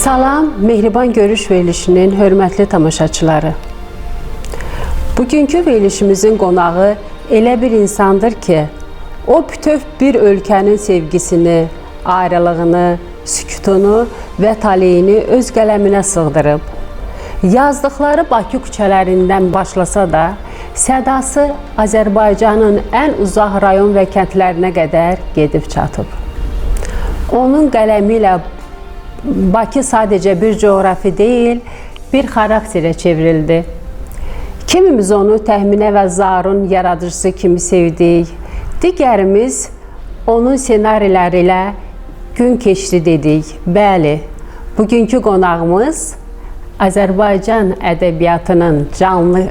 Salam, Mehriban Görüş verilişinin hörmətli tamaşaçıları. Bugünkü verilişimizin qonağı elə bir insandır ki, o bütöv bir ölkənin sevgisini, ayrılığını, sükutunu və taleyini öz qələminə sığdırıb. Yazdıqları Bakı küçələrindən başlasa da, sədası Azərbaycanın ən uzaq rayon və kəndlərinə qədər gedib çatıb. Onun qələmi ilə Bakı sadəcə bir coğrafi deyil, bir xarakterə çevrildi. Kimimiz onu Təxminə və Zarun yaradıcısı kimi sevdik, digərimiz onun senariləri ilə gün keçdi dedik. Bəli, bugünkü qonağımız Azərbaycan ədəbiyyatının canlı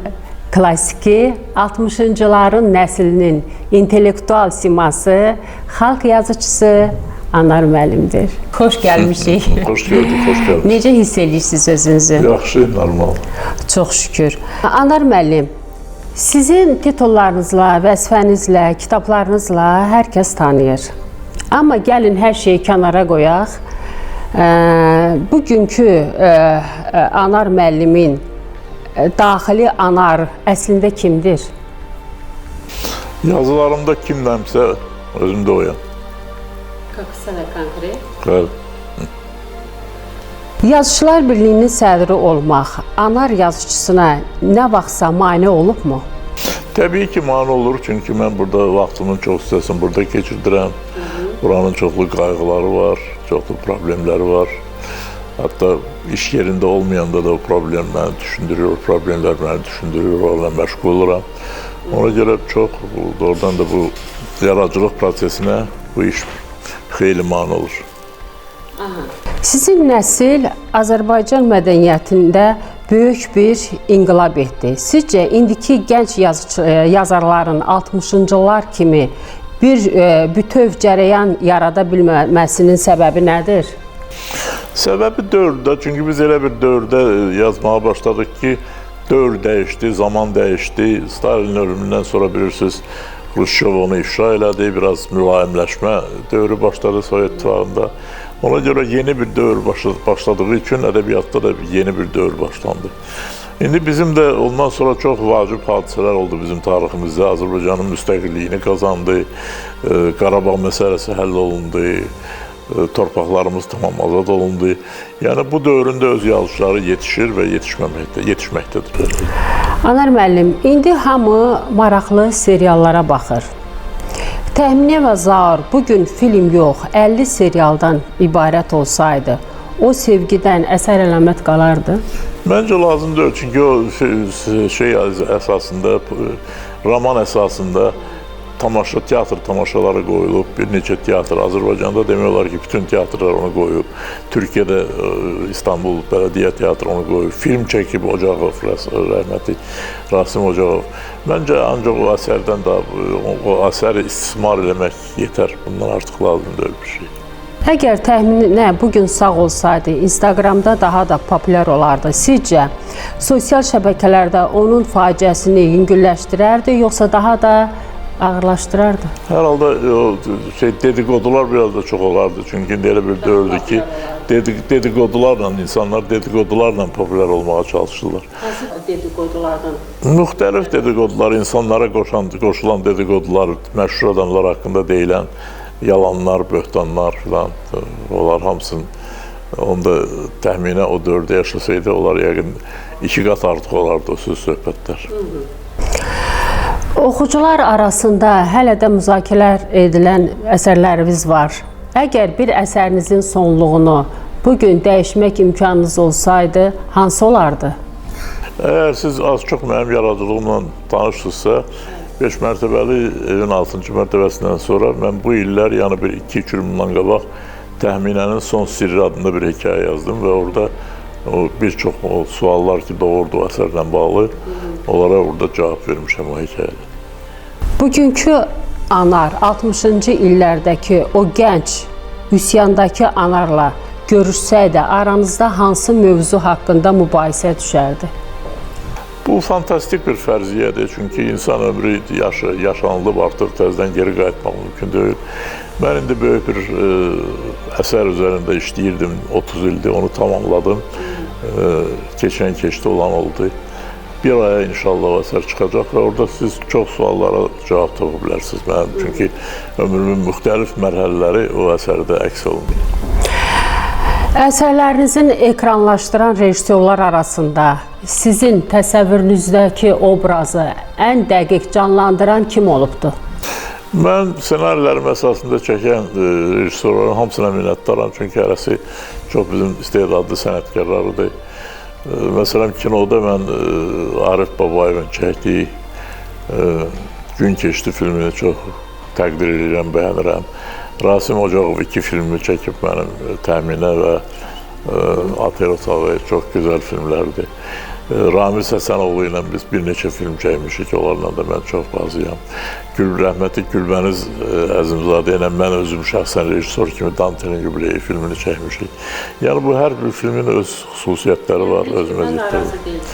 klasiki 60-cıların nəslinin intellektual siması, xalq yazıcısı Anar müəllimdir. Xoş gəlmişik. Xoş gördük, xoş gördük. Necə hiss edirsiniz özünüzü? Yaxşı, normal. Çox şükür. Anar müəllim, sizin titullarınızla, vəzifənizlə, kitablarınızla hər kəs tanıyır. Amma gəlin hər şeyi kənara qoyaq. Bugünkü Anar müəllimin daxili anar əslində kimdir? Yazılarımda kimdəmsə özümdə oyam. Qısa konkret. Bəli. Yazıçılar Birliyinin sədri olmaq anar yazıçısına nə vaxtsa mane olubmu? Təbii ki, mane olur, çünki mən burada vaxtımın çox hissəsini burada keçirdirəm. Buranın çoxlu qayğıları var, çoxlu problemləri var. Hətta iş yerində olmayanda da o problem məni düşündürür, o problemlər məni düşündürür, onlarla məşğul oluram. Ona görə çox, doğrudan da bu yaradıcılıq prosesinə bu iş xeyli mane olur. Sizin nəsil Azərbaycan mədəniyyətində böyük bir inqilab etdi. Sizcə, indiki gənc yazarların 60-cılar kimi bir bütöv cərəyan yarada bilməsinin səbəbi nədir? Səbəbi dövrdə, çünki biz elə bir dövrdə yazmağa başladıq ki, dövr dəyişdi, zaman dəyişdi. Stalin ölümündən sonra bilirsiniz, Xruşşov onu ifşa elədi, biraz mülayimləşmə dövrü başladı Sovet İttifaqında. Ona görə yeni bir dövr başladığı üçün ədəbiyyatda da yeni bir dövr başlandı. İndi bizim də ondan sonra çox vacib hadisələr oldu bizim tariximizdə. Azərbaycanın müstəqilliyini qazandı, Qarabağ məsələsi həll olundu, torpaqlarımız tamam azad olundu. Yəni bu dövründə öz yazıçıları yetişir və yetişməkdədir. Anar müəllim, indi hamı maraqlı seriallara baxır. Təxminə və Zaur bugün film yox, 50 serialdan ibarət olsaydı, o sevgidən əsər əlamət qalardı? Məncə lazım deyil, çünki o şey əsasında, roman əsasında teatr tamaşaları qoyulub, bir neçə teatr, Azərbaycanda demək olar ki, bütün teatrlar onu qoyub, Türkiyədə İstanbul Bələdiyyə Teatrı onu qoyub, film çəkib Ocaqov, rəhmətli Rasim Ocaqov. Məncə ancaq o əsərdən də, o əsəri istismar eləmək yetər, bundan artıq lazım deyil bir şey. Əgər Təxminə bugün sağ olsaydı, Instagramda daha da populyar olardı. Sizcə, sosial şəbəkələrdə onun faciəsini yüngülləşdirərdi, yoxsa daha da ağırlaşdırardı? Hər halda dedikodular biraz da çox olardı. Çünki indi elə bir dövrdür ki, dedikodularla, insanlar dedikodularla populyar olmağa çalışırlar. Hansı dedikodulardan? Müxtəlif dedikodular, insanlara qoşulan dedikodular, məşhur adamlar haqqında deyilən yalanlar, böhtanlar filan, onlar hamısının, onda Təxminə o dövrdə yaşasaydı, onlar yəqin 2 qat artıq olardı o söz söhbətlər. Oxucular arasında hələ də müzakirələr edilən əsərləriniz var. Əgər bir əsərinizin sonluğunu bugün dəyişmək imkanınız olsaydı, hansı olardı? Əgər siz az-çox mənim yaradıcılığımla tanışsınızsa, 5 mərtəbəli evin 6-cı mərtəbəsindən sonra mən bu illər, yəni bir 2-3 il bundan qabaq Təxminənin Son Sirri adında bir hekayə yazdım və orada bir çox suallar ki, doğurdu o əsərlə bağlı, onlara orada cavab vermişəm o hekayədə. Bugünkü Anar, 60-cı illərdəki o gənc, üsyandakı Anarla görüşsəydi, aranızda hansı mövzu haqqında mübahisə düşərdi? Bu fantastik bir fərziyyədir, çünki insan ömrü yaşanılıb artıq təzədən geri qayıtmaq mümkün deyil. Mən indi böyük bir əsər üzərində işləyirdim, 30 ildir, onu tamamladım. Keçdi olan oldu. Bir aya inşallah o əsər çıxacaq və orada siz çox suallara cavab tapa bilərsiniz mənim. Çünki ömrümün müxtəlif mərhələləri o əsərdə əks olunur. Əsərlərinizin ekranlaşdıran rejissorlar arasında sizin təsəvvürünüzdəki obrazı ən dəqiq canlandıran kim olubdu? Mən ssenarilərim əsasında çəkən rejissorların hamısına minnətdaram, çünki hərəsi çox bizim istedadlı sənətkarlarıdır. Məsələn, kinoda mən Arif Babayevin çəkdiyi Gün Keçdi filmini çox təqdir edirəm, bəyənirəm. Rasim Ocaqov 2 filmi çəkib mənim təminə və Atero Tavaya çox gözəl filmlərdir. Ramiz Həsənoğlu ilə biz bir neçə film çəkmişik, onlarla da mən çox razıyam. Rəhmətli Gülbəniz Əzimzadə ilə mən özüm şəxsən rejissor kimi Dantelin Yubileyi filmini çəkmişik. Yəni bu hər bir filmin öz xüsusiyyətləri var, öz məziyyətləri var.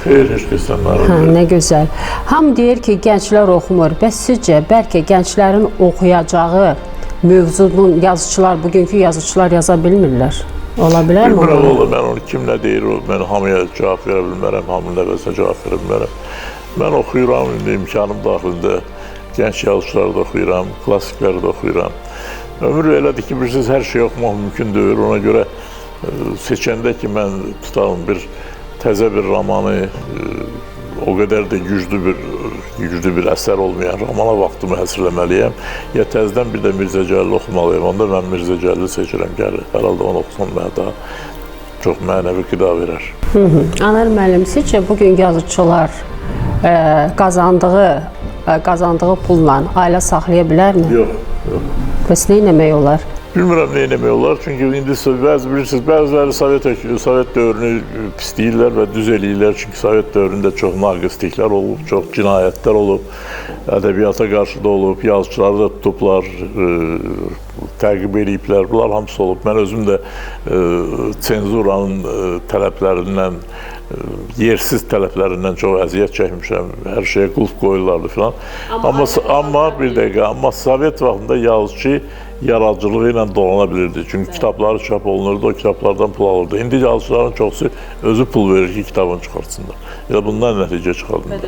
Xeyr, heç kəsdən narazı deyil. Nə gözəl. Hamı deyir ki, gənclər oxumur. Bəs sizcə bəlkə gənclərin oxuyacağı mövzunun yazıçılar, bugünkü yazıçılar yaza bilmirlər? Ola bilərmi? Bilmirəm, olur. Mən onu kim nə deyir, mən hamıya cavab verə bilmərəm, hamının nəvəsinə cavab verə bilmərəm. Mən oxuyuram, indi imkanım daxilində gənc yazıçıları da oxuyuram, klassikləri də oxuyuram. Ömür elədir ki, bilirsiniz, hər şey oxumaq mümkün deyil. Ona görə seçəndə ki, mən tutalım bir təzə bir romanı, o qədər də güclü bir əsər olmayan romana vaxtımı həsrləməliyəm. Ya təzədən bir də Mirzə Cəlili oxumalıyım. Onda mən Mirzə Cəlili seçirəm, gəlir. Hər halda onu oxusam mənə daha çox mənəvi qida verər. Anar müəllim, sizcə bugün yazıçılar qazandığı pulla ailə saxlaya bilərmi? Yox, yox. Bəs nə etmək olar? Bilmirəm nə etmək olar, çünki indi bilirsiniz, bəziləri Sovet dövrünü pisləyirlər və düz eləyirlər, çünki Sovet dövründə çox naqisliklər olub, çox cinayətlər olub, ədəbiyyata qarşı da olub, yazıçıları da tutublar, təqib ediblər, bunlar hamısı olub. Mən özüm də senzuranın tələblərindən, yersiz tələblərindən çox əziyyət çəkmişəm, hər şeyə qulp qoyurlardı filan. Amma bir dəqiqə, amma Sovet vaxtında yazıcı yaradıcılığı ilə dolana bilirdi. Çünki kitabları çap olunurdu, o kitablardan pul alırdı. İndi yazıçıların çoxusu özü pul verir ki, kitabını çıxartsınlar. Ya bundan nəticə çıxardınlar.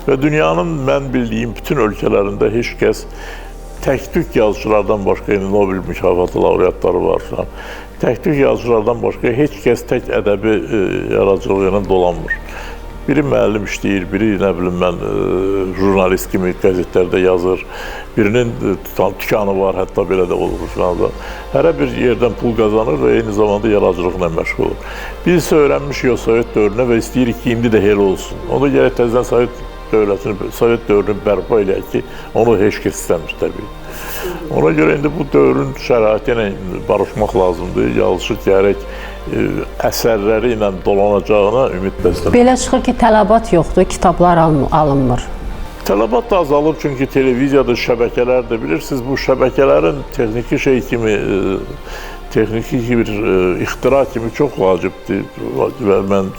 Və dünyanın mən bildiyim bütün ölkələrində heç kəs tək-tük yazıçılardan başqa, Nobel mükafatı laureatları var. Tək-tük yazıçılardan başqa heç kəs tək ədəbi yaradıcılığı ilə dolanmır. Biri müəllim işləyir, biri nə bilim mən jurnalist kimi qəzetlərdə yazır, birinin dükanı var, hətta belə də olur filan da. Hərə bir yerdən pul qazanır və eyni zamanda yaradıcılıqla məşğul olur. Biz isə öyrənmişik o Sovet dövrünə və istəyirik ki, indi də elə olsun. Onda gələk təzədən Sovet dövrünü bərpa eləyək ki, onu heç kəs istəmir təbii. Ona görə indi bu dövrün şəraiti ilə barışmaq lazımdır. Yazıçı gərək əsərləri ilə dolanacağına ümid bəsləmək. Belə çıxır ki, tələbat yoxdur, kitablar alınmır. Tələbat da azalıb, çünki televiziyada şəbəkələr də bilirsiniz, bu şəbəkələrin texniki şey kimi, texniki bir ixtira kimi çox vacibdir və mən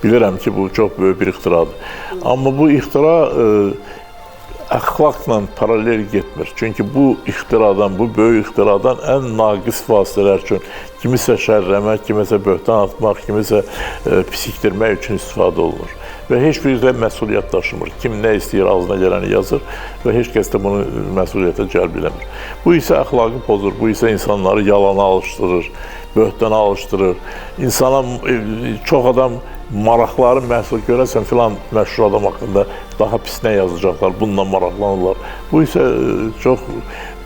bilirəm ki, bu çox böyük bir ixtiradır. Amma bu ixtira əxlaqla paralel getmir. Çünki bu ixtiradan, bu böyük ixtiradan ən naqis vasitələr üçün kimisə şərrləmək, kimisə böhtan atmaq, kimisə pisikdirmək üçün istifadə olunur. Və heç biri də məsuliyyət daşımır. Kim nə istəyir, ağzına gələni yazır və heç kəs də bunu məsuliyyətə cəlb eləmir. Bu isə əxlaqı pozur, bu isə insanları yalana alışdırır, böhtana alışdırır. İnsana çox adam maraqları məhsul görəsən filan məşhur adam haqqında daha pis nə yazacaqlar, bununla maraqlanırlar. Bu isə çox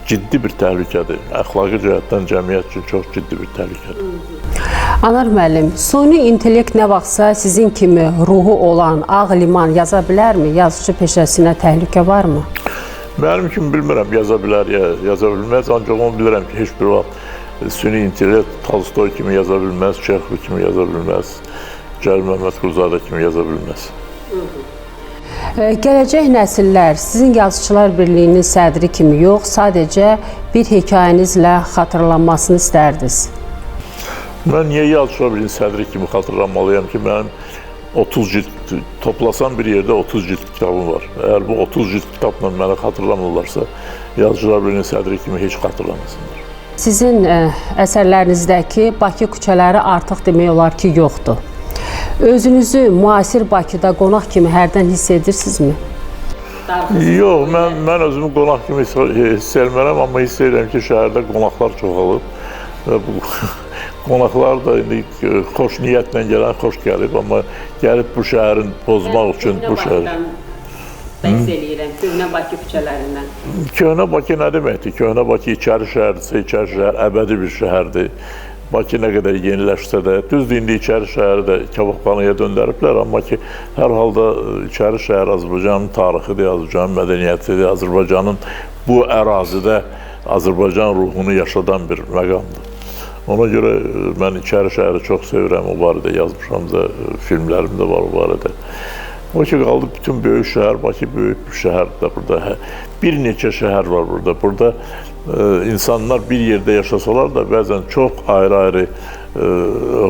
ciddi bir təhlükədir. Əxlaqi cəhətdən cəmiyyət üçün çox ciddi bir təhlükədir. Anar müəllim, süni intellekt nə vaxtsa sizin kimi ruhu olan Ağ Liman yaza bilərmi? Yazıcı peşəsinə təhlükə varmı? Mənim kimi bilmirəm, yaza bilər ya yaza bilməz, ancaq onu bilirəm ki, heç bir vaxt süni intellekt Tolstoy kimi yaza bilməz, Çexov kimi yaza bilməz, Cəlil Məmmədquluzadə kimi yaza bilməz. Gələcək nəsillər sizin Yazıçılar Birliyinin sədri kimi yox, sadəcə bir hekayənizlə xatırlanmasını istərdiniz. Mən niyə Yazıçılar Birliyinin sədri kimi xatırlanmalıyam ki, mənim 30 toplasam bir yerdə 30 cilt kitabım var. Əgər bu 30 cilt kitabla məni xatırlamırlarsa, Yazıcılar Birliyinin sədri kimi heç xatırlamasınlar. Sizin əsərlərinizdəki Bakı küçələri artıq demək olar ki, yoxdur. Özünüzü müasir Bakıda qonaq kimi hərdən hiss edirsinizmi? Yox, mən özümü qonaq kimi hiss etmirəm, amma hiss edirəm ki, şəhərdə qonaqlar çoxalıb. Və bu qonaqlar da indi xoş niyyətlə gələn xoş gəlib, amma gəlib bu şəhərin pozmaq üçün bu şəhər. Bəhs eləyirəm, Köhnə Bakı küçələrindən. Köhnə Bakı nə deməkdir? Köhnə Bakı içəri şəhərdirsə, içəri şəhər əbədi bir şəhərdir. Bakı nə qədər yeniləşsə də, düzdür, indi içəri şəhəri də kababxanaya döndəriblər, amma ki, hər halda içəri şəhər Azərbaycanın tarixidir, Azərbaycanın mədəniyyətidir, Azərbaycanın bu ərazidə Azərbaycan ruhunu yaşadan bir məqamdır. Ona görə mən içəri şəhəri çox sevirəm, o barədə yazmışam da, filmlərim də var o barədə. O ki, qaldı bütün böyük şəhər, Bakı böyük bir şəhərdir burada. Bir neçə şəhər var burada. Burada insanlar bir yerdə yaşasalar da bəzən çox ayrı-ayrı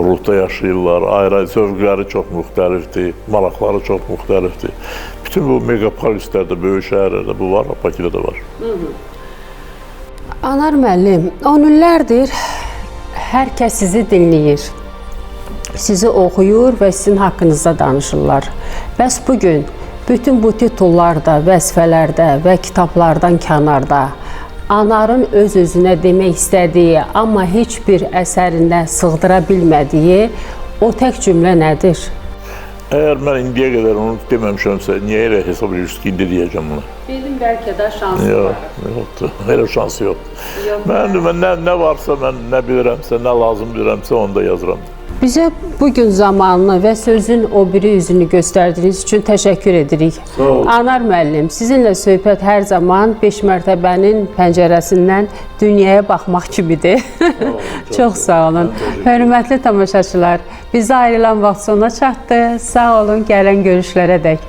ruhda yaşayırlar, ayrı-ayrı zövqləri çox müxtəlifdir, maraqları çox müxtəlifdir. Bütün bu megapolislərdə, böyük şəhərlərdə bu var, Bakıda da var. Anar müəllim, 10 illərdir hər kəs sizi dinləyir, sizi oxuyur və sizin haqqınızda danışırlar. Bəs bugün bütün bu titullarda, vəzifələrdə və kitablardan kənarda Anarın öz-özünə demək istədiyi, amma heç bir əsərində sığdıra bilmədiyi o tək cümlə nədir? Əgər mən indiyə qədər onu deməmişəmsə, niyə elə hesab edirsiniz ki, indi deyəcəm bunu? Dedim, bəlkə də şansı var. Yoxdur, elə şansı yoxdur. Mən nə varsa, mən nə bilirəmsə, nə lazım bilirəmsə, onu da yazıram. Bizə bugün zamanını və sözün o biri üzünü göstərdiyiniz üçün təşəkkür edirik. Anar müəllim, sizinlə söhbət hər zaman 5 mərtəbənin pəncərəsindən dünyaya baxmaq kimidir. Çox sağ olun. Hörmətli tamaşaçılar, bizə ayrılan vaxt sona çatdı. Sağ olun, gələn görüşlərə dək.